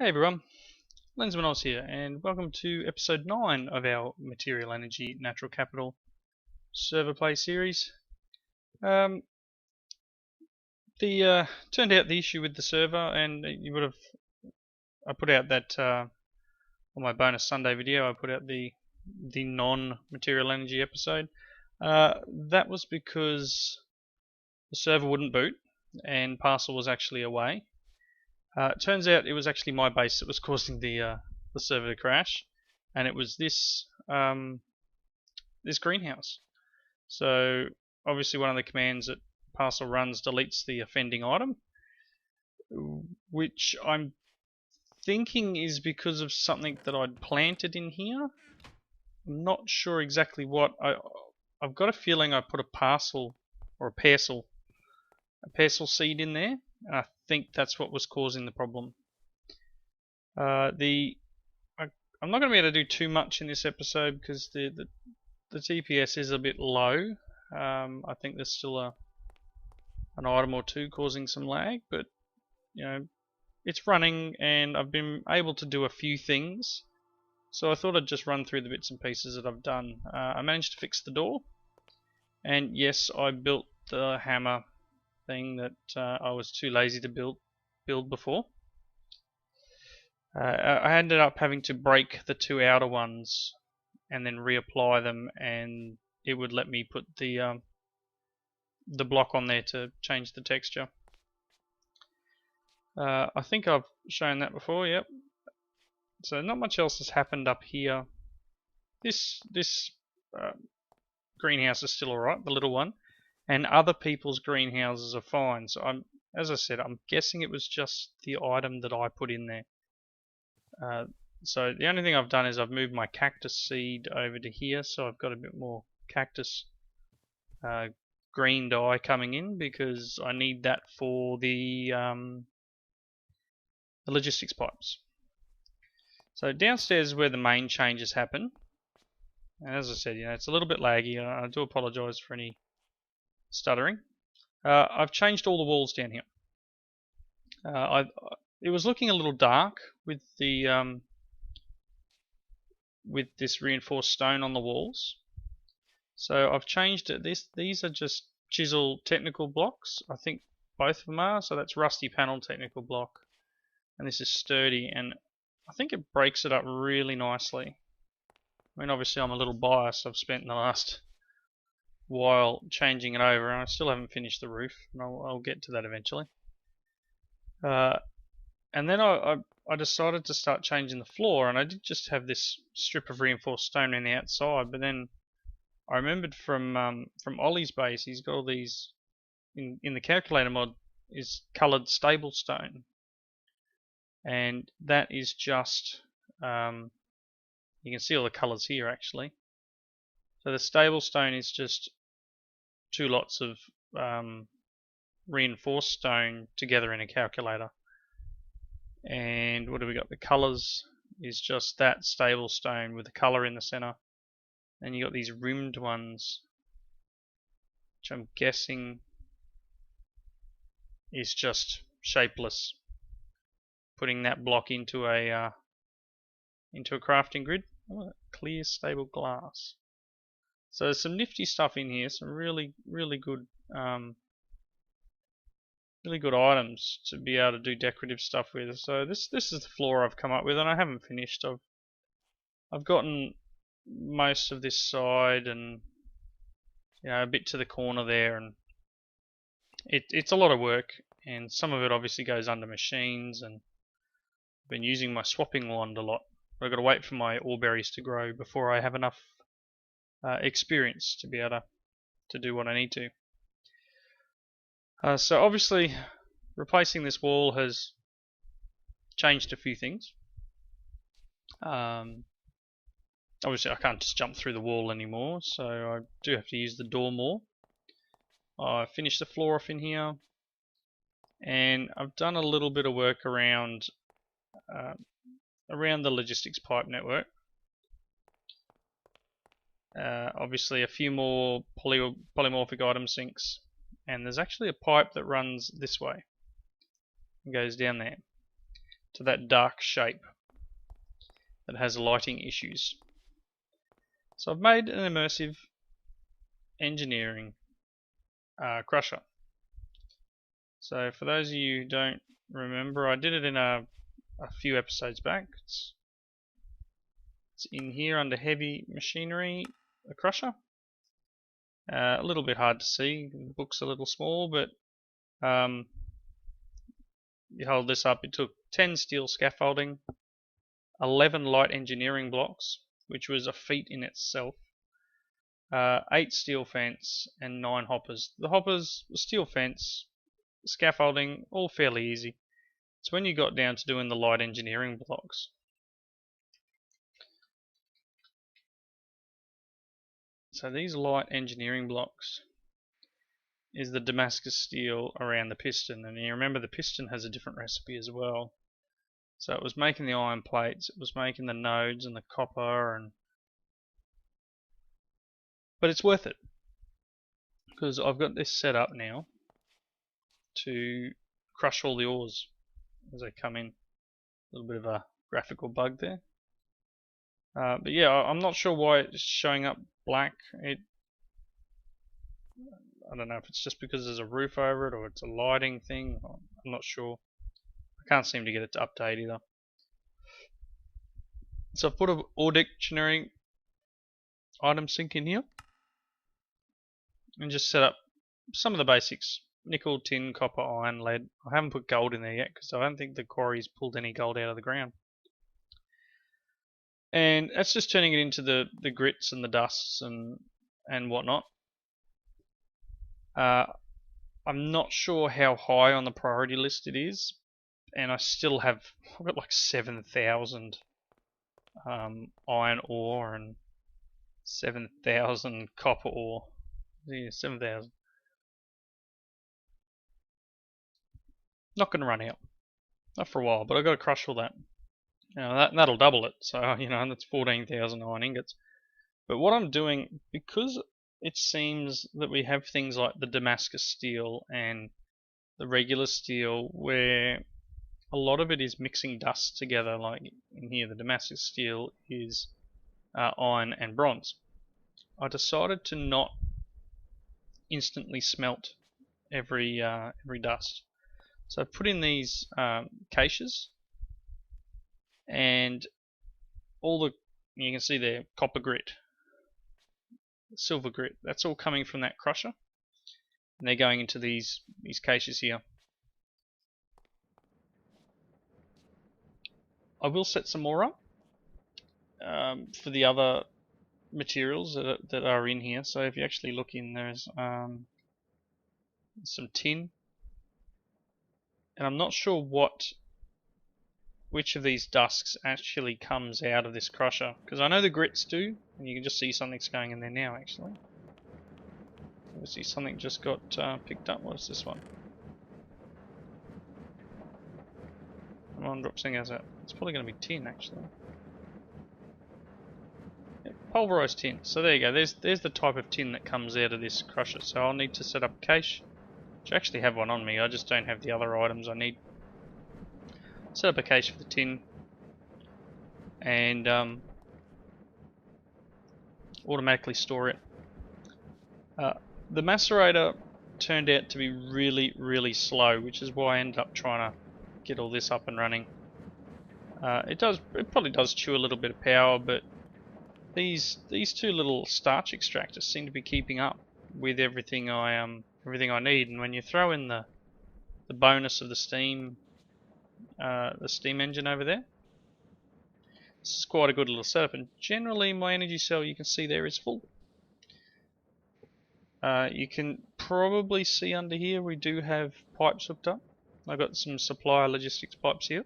Hey everyone, Lensman Oz here, and welcome to episode 9 of our Material Energy Natural Capital server play series. Turned out the issue with the server, and you would have. I put out that on my bonus Sunday video. I put out the non-Material Energy episode. That was because the server wouldn't boot, and Parcel was actually away. It turns out it was actually my base that was causing the server to crash, and it was this this greenhouse. So obviously one of the commands that Parcel runs deletes the offending item, which I'm thinking is because of something that I'd planted in here. I'm not sure exactly what. I've got a feeling I put a parcel or a parcel seed in there, and I think that's what was causing the problem. I'm not going to be able to do too much in this episode because the TPS is a bit low. I think there's still an item or two causing some lag, but you know, it's running and I've been able to do a few things. So I thought I'd just run through the bits and pieces that I've done. I managed to fix the door, and yes, I built the hammer thing that I was too lazy to build before. I ended up having to break the two outer ones and then reapply them, and it would let me put the block on there to change the texture. I think I've shown that before. Yep. So not much else has happened up here. This greenhouse is still alright, the little one, and other people's greenhouses are fine. So as I said, I'm guessing it was just the item that I put in there. So the only thing I've done is I've moved my cactus seed over to here, so I've got a bit more cactus green dye coming in because I need that for the logistics pipes. So downstairs is where the main changes happen. And as I said, it's a little bit laggy. I do apologise for any stuttering. I've changed all the walls down here. It was looking a little dark with the with this reinforced stone on the walls. So I've changed it. These are just chisel technical blocks. I think both of them are. So that's rusty panel technical block, and this is sturdy, and I think it breaks it up really nicely. I mean, obviously I'm a little biased. I've spent the last while changing it over, and I still haven't finished the roof, and I'll get to that eventually. And then I decided to start changing the floor, and I did just have this strip of reinforced stone on the outside, but then I remembered from Ollie's base, he's got all these in the calculator mod is coloured stable stone, and that is just you can see all the colours here actually. So the stable stone is just two lots of reinforced stone together in a calculator. And what do we got? The colours is just that stable stone with the colour in the center. And you got these rimmed ones, which I'm guessing is just shapeless. Putting that block into a crafting grid. Oh, clear stable glass. So there's some nifty stuff in here. Some really good items to be able to do decorative stuff with. So this is the floor I've come up with, and I haven't finished. I've gotten most of this side and a bit to the corner there, and it's a lot of work, and some of it obviously goes under machines, and I've been using my swapping wand a lot. I've got to wait for my ore berries to grow before I have enough experience to be able to do what I need to. So obviously replacing this wall has changed a few things. Obviously I can't just jump through the wall anymore, so I do have to use the door more. I finished the floor off in here, and I've done a little bit of work around the logistics pipe network. Obviously a few more polymorphic item sinks, and there's actually a pipe that runs this way and goes down there. to that dark shape that has lighting issues. So I've made an immersive engineering crusher. So for those of you who don't remember, I did it in a few episodes back. It's in here under heavy machinery, a crusher. A little bit hard to see, the book's a little small, but you hold this up, it took 10 steel scaffolding, 11 light engineering blocks, which was a feat in itself, 8 steel fence, and 9 hoppers. The hoppers, steel fence, scaffolding, all fairly easy. It's when you got down to doing the light engineering blocks. So these light engineering blocks is the Damascus steel around the piston, and you remember the piston has a different recipe as well. So it was making the iron plates, it was making the nodes and the copper, but it's worth it because I've got this set up now to crush all the ores as they come in. A little bit of a graphical bug there. But yeah, I'm not sure why it's showing up black. I don't know if it's just because there's a roof over it or it's a lighting thing. I'm not sure. I can't seem to get it to update either. So I've put an ore dictionary item sync in here and just set up some of the basics: nickel, tin, copper, iron, lead. I haven't put gold in there yet because I don't think the quarry's pulled any gold out of the ground. And that's just turning it into the grits and the dusts and whatnot. I'm not sure how high on the priority list it is, and I've got like 7,000 iron ore and 7,000 copper ore. Yeah, 7,000. Not going to run out. Not for a while, but I've got to crush all that. You know, that'll double it, so you know that's 14,000 iron ingots. But what I'm doing, because it seems that we have things like the Damascus steel and the regular steel where a lot of it is mixing dust together, like in here the Damascus steel is iron and bronze. I decided to not instantly smelt every dust. So I put in these caches, and you can see there, copper grit, silver grit, that's all coming from that crusher, and they're going into these caches here. I will set some more up for the other materials that are in here. So if you actually look in, there's some tin, and I'm not sure which of these dusks actually comes out of this crusher, because I know the grits do, and you can just see something's going in there now actually. Obviously something just got picked up. What is this one? Come on, drop something else out. It's probably going to be tin actually. Yeah, pulverized tin. So there you go, there's the type of tin that comes out of this crusher. So I'll need to set up a cache, which I actually have one on me, I just don't have the other items I need. Set up a cache for the tin, and automatically store it. The macerator turned out to be really, really slow, which is why I ended up trying to get all this up and running. It probably does chew a little bit of power, but these two little starch extractors seem to be keeping up with everything I need. And when you throw in the bonus of the steam engine over there, this is quite a good little setup. And generally, my energy cell, you can see there, is full. You can probably see under here we do have pipes hooked up. I've got some supplier logistics pipes here.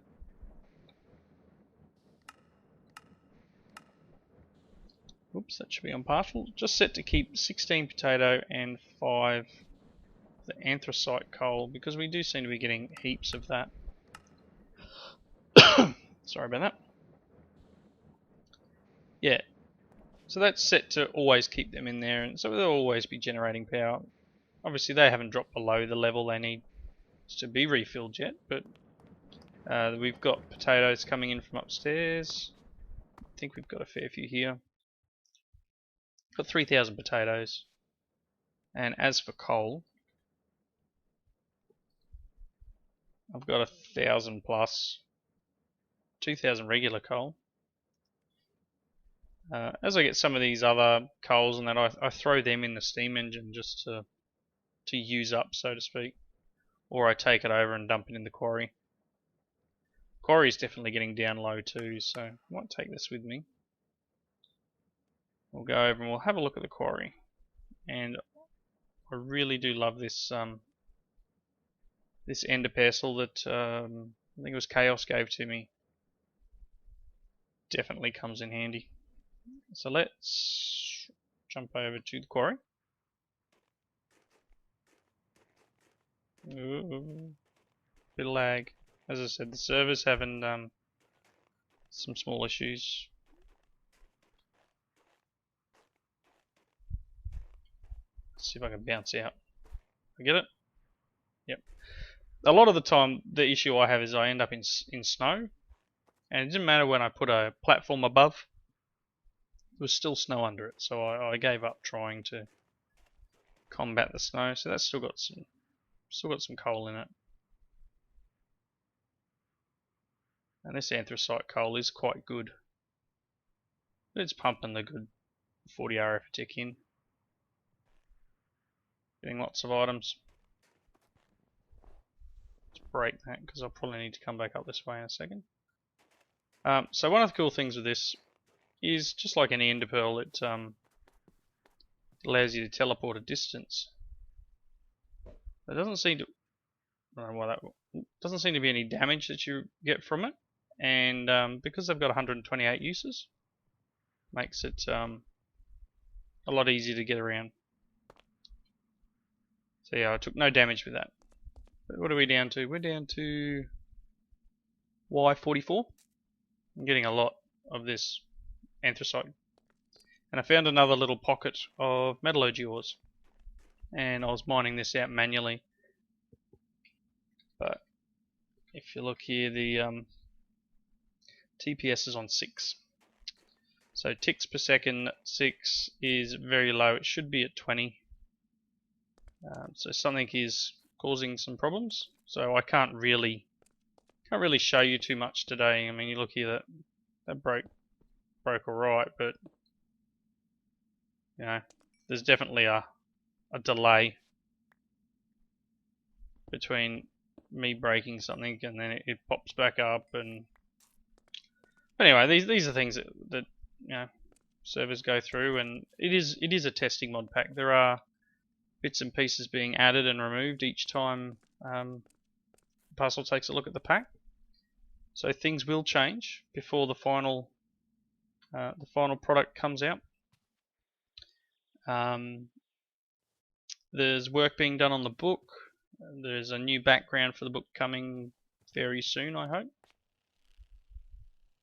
Oops, that should be on partial. Just set to keep 16 potato and 5 the anthracite coal, because we do seem to be getting heaps of that. Sorry about that. Yeah, so that's set to always keep them in there, and so they'll always be generating power. Obviously they haven't dropped below the level they need to be refilled yet, but We've got potatoes coming in from upstairs. I think we've got a fair few here. Got 3,000 potatoes. And as for coal, I've got 1,000 plus 2,000 regular coal. As I get some of these other coals and that, I throw them in the steam engine just to use up, so to speak, or I take it over and dump it in the quarry. Quarry is definitely getting down low too, so I might take this with me. We'll go over and we'll have a look at the quarry. And I really do love this this ender parcel that I think it was Chaos gave to me. Definitely comes in handy. So let's jump over to the quarry. Ooh, bit of lag. As I said, the server's having some small issues. Let's see if I can bounce out. I get it? Yep. A lot of the time, the issue I have is I end up in snow, and it didn't matter when I put a platform above. There was still snow under it, so I gave up trying to combat the snow. So that's still got some coal in it. And this anthracite coal is quite good. It's pumping the good 40 RF tick in. Getting lots of items. Let's break that because I'll probably need to come back up this way in a second. So one of the cool things with this is, just like any ender pearl, it allows you to teleport a distance. There doesn't seem to, I don't know why that doesn't seem to be any damage that you get from it, and because they've got 128 uses, makes it a lot easier to get around. So yeah, I took no damage with that. But what are we down to? We're down to Y44. I'm getting a lot of this anthracite. And I found another little pocket of metallurgy ores. And I was mining this out manually. But if you look here, the TPS is on 6. So ticks per second, 6 is very low. It should be at 20. So something is causing some problems. So I can't really show you too much today. I mean, you look here, that broke alright, but you know, there's definitely a delay between me breaking something and then it pops back up. And but anyway, these are things that you know, servers go through, and it is a testing mod pack. There are bits and pieces being added and removed each time Puzzle takes a look at the pack. So things will change before the final product comes out. There's work being done on the book. There's a new background for the book coming very soon, I hope.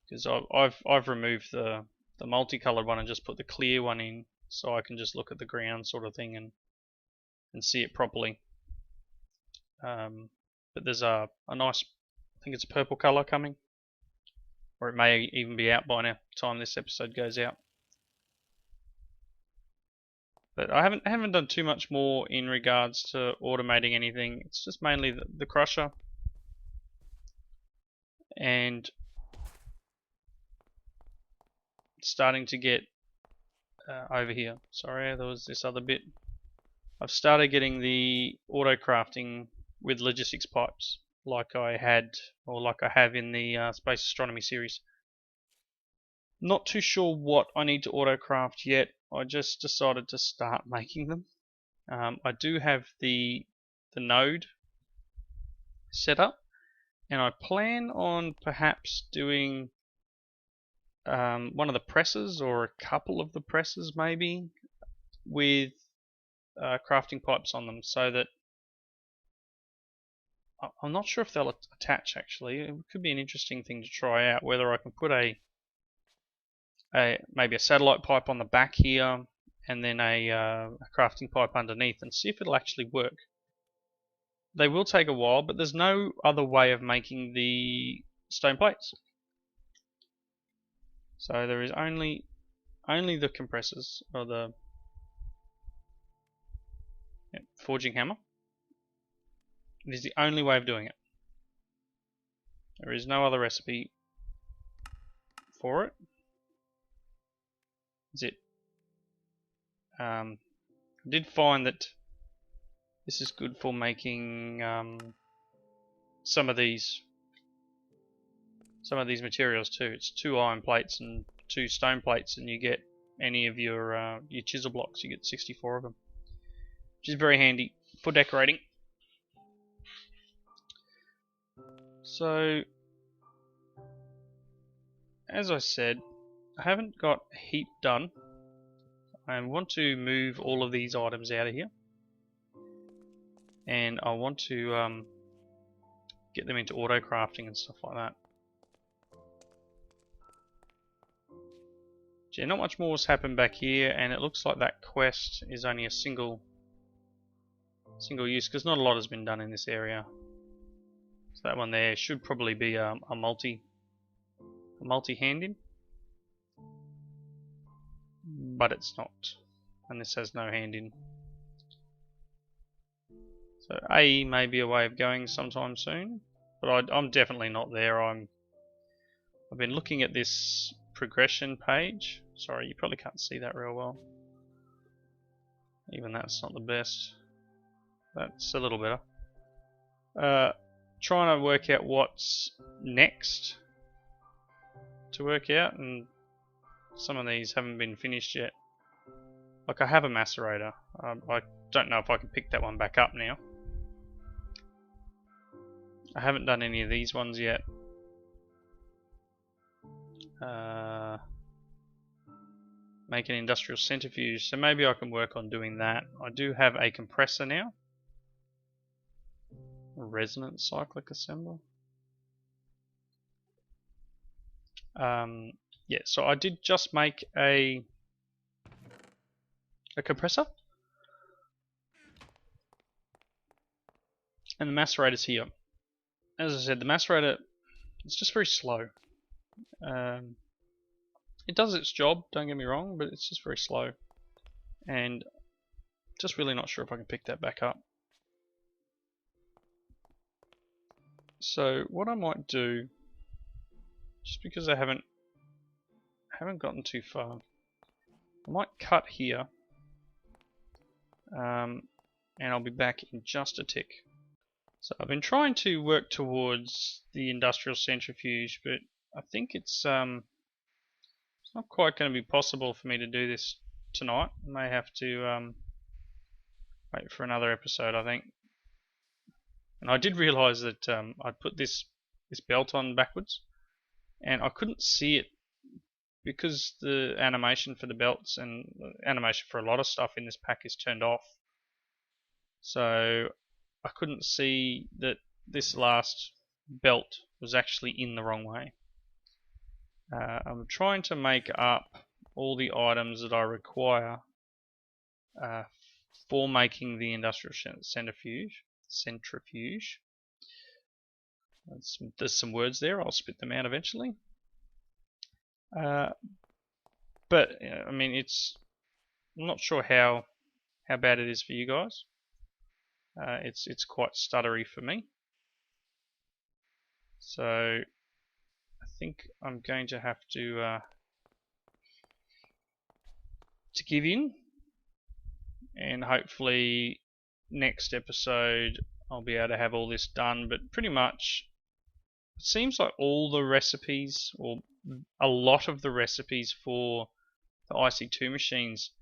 Because I've removed the multicolored one and just put the clear one in, so I can just look at the ground sort of thing and see it properly. But there's a nice, I think it's a purple color coming, or it may even be out by now time this episode goes out. But I haven't done too much more in regards to automating anything. It's just mainly the crusher and starting to get over here. Sorry, there was this other bit. I've started getting the auto crafting with logistics pipes, like I had, or like I have in the Space Astronomy series. Not too sure what I need to auto craft yet. I just decided to start making them. I do have the node set up, and I plan on perhaps doing one of the presses, or a couple of the presses maybe, with crafting pipes on them, so that I'm not sure if they'll attach actually. It could be an interesting thing to try out, whether I can put maybe a satellite pipe on the back here and then a crafting pipe underneath, and see if it'll actually work. they will take a while, but there's no other way of making the stone plates. So there is only the compressors, or the forging hammer. It is the only way of doing it. There is no other recipe for it. That's it. I did find that this is good for making some of these materials too. It's 2 iron plates and 2 stone plates, and you get any of your chisel blocks. You get 64 of them, which is very handy for decorating. So, as I said, I haven't got a heap done. I want to move all of these items out of here, and I want to get them into auto crafting and stuff like that. Yeah, not much more has happened back here, and it looks like that quest is only a single use, because not a lot has been done in this area. So that one there should probably be a multi-handed, but it's not, and this has no hand in. So A may be a way of going sometime soon, but I'm definitely not there. I've been looking at this progression page. Sorry, you probably can't see that real well. Even that's not the best. That's a little better. Trying to work out what's next to work out, and some of these haven't been finished yet. Like, I have a macerator. I don't know if I can pick that one back up now. I haven't done any of these ones yet. Make an industrial centrifuge, so maybe I can work on doing that. I do have a compressor now. A resonance cyclic assembler. Yeah, so I did just make a compressor, and the macerator's here. As I said, the macerator, it's just very slow. It does its job, don't get me wrong, but it's just very slow, and just really not sure if I can pick that back up. So what I might do, just because I haven't gotten too far, I might cut here, and I'll be back in just a tick. So I've been trying to work towards the industrial centrifuge, but I think it's not quite going to be possible for me to do this tonight. I may have to wait for another episode, I think. And I did realise that I'd put this belt on backwards, and I couldn't see it because the animation for the belts and animation for a lot of stuff in this pack is turned off. So I couldn't see that this last belt was actually in the wrong way. I'm trying to make up all the items that I require for making the industrial centrifuge. There's some words there, I'll spit them out eventually. But I mean, I'm not sure how bad it is for you guys. It's quite stuttery for me. So I think I'm going to have to give in, and hopefully next episode I'll be able to have all this done. But pretty much it seems like all the recipes, or a lot of the recipes for the IC2 machines,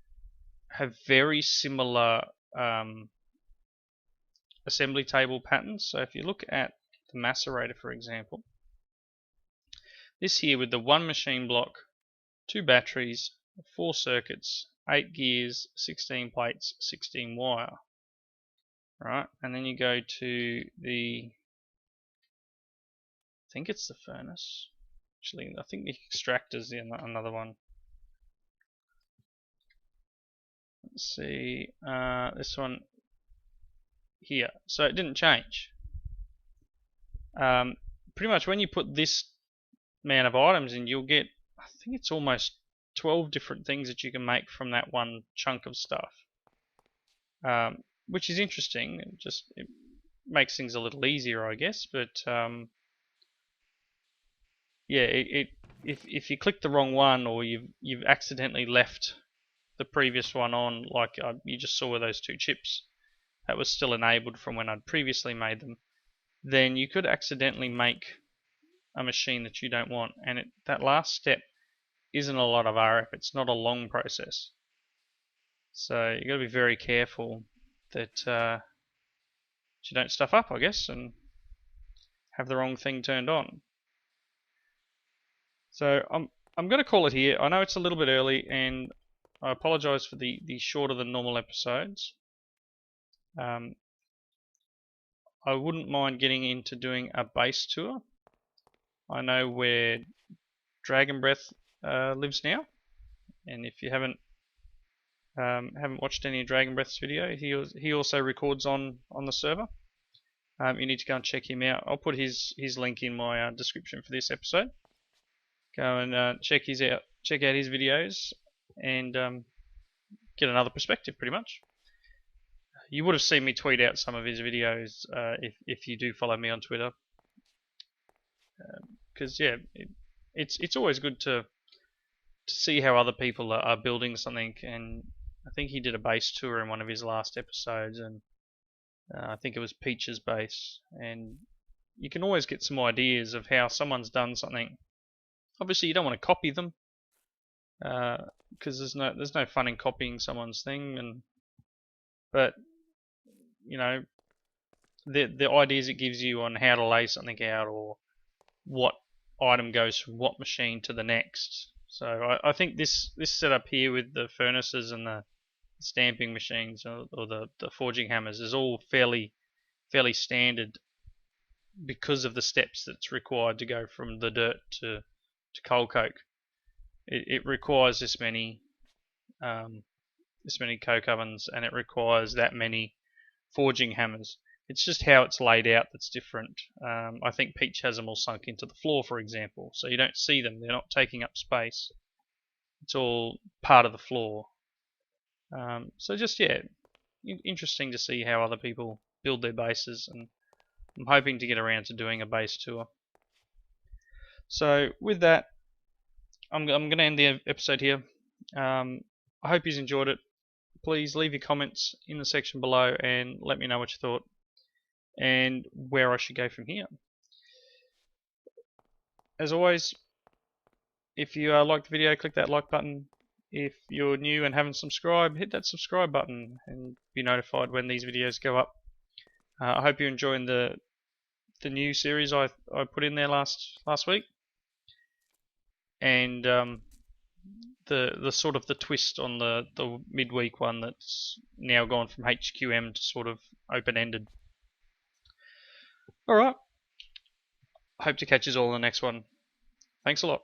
have very similar assembly table patterns. So if you look at the macerator, for example, this here with the 1 machine block, 2 batteries, 4 circuits, 8 gears, 16 plates, 16 wire. Right, and then you go to the, I think it's the furnace. Actually, I think the extractor's in another one. Let's see, this one, here, so it didn't change. Pretty much when you put this amount of items in, you'll get, I think it's almost 12 different things that you can make from that one chunk of stuff, which is interesting. It makes things a little easier, I guess. But yeah, if you click the wrong one, or you've accidentally left the previous one on, like you just saw with those two chips, that was still enabled from when I'd previously made them, then you could accidentally make a machine that you don't want, and that last step isn't a lot of RF. It's not a long process, so you got to be very careful that you don't stuff up, I guess, and have the wrong thing turned on. So I'm going to call it here. I know it's a little bit early, and I apologise for the shorter than normal episodes. I wouldn't mind getting into doing a base tour. I know where Dragon Breath lives now, and if you haven't watched any of Dragon Breath's video, he also records on the server. You need to go and check him out. I'll put his link in my description for this episode. Go and check out his videos and get another perspective, pretty much. You would have seen me tweet out some of his videos if you do follow me on Twitter, because yeah, it's always good to see how other people are building something. And I think he did a base tour in one of his last episodes, and I think it was Peach's base, and you can always get some ideas of how someone's done something. Obviously, you don't want to copy them, because there's no fun in copying someone's thing, but you know, the ideas it gives you on how to lay something out, or what item goes from what machine to the next. So I think this setup here with the furnaces and the stamping machines, or the forging hammers, is all fairly standard, because of the steps that's required to go from the dirt to coal coke. It requires this many coke ovens, and it requires that many forging hammers. It's just how it's laid out that's different. I think Peach has them all sunk into the floor, for example, so you don't see them. They're not taking up space. It's all part of the floor. So just, yeah, interesting to see how other people build their bases, and I'm hoping to get around to doing a base tour. So with that, I'm going to end the episode here. I hope you enjoyed it. Please leave your comments in the section below and let me know what you thought and where I should go from here. As always, if you liked the video, click that like button. If you're new and haven't subscribed, hit that subscribe button and be notified when these videos go up. I hope you're enjoying the new series I put in there last week, and the sort of the twist on the midweek one that's now gone from HQM to sort of open-ended. Alright, hope to catch you all in the next one. Thanks a lot.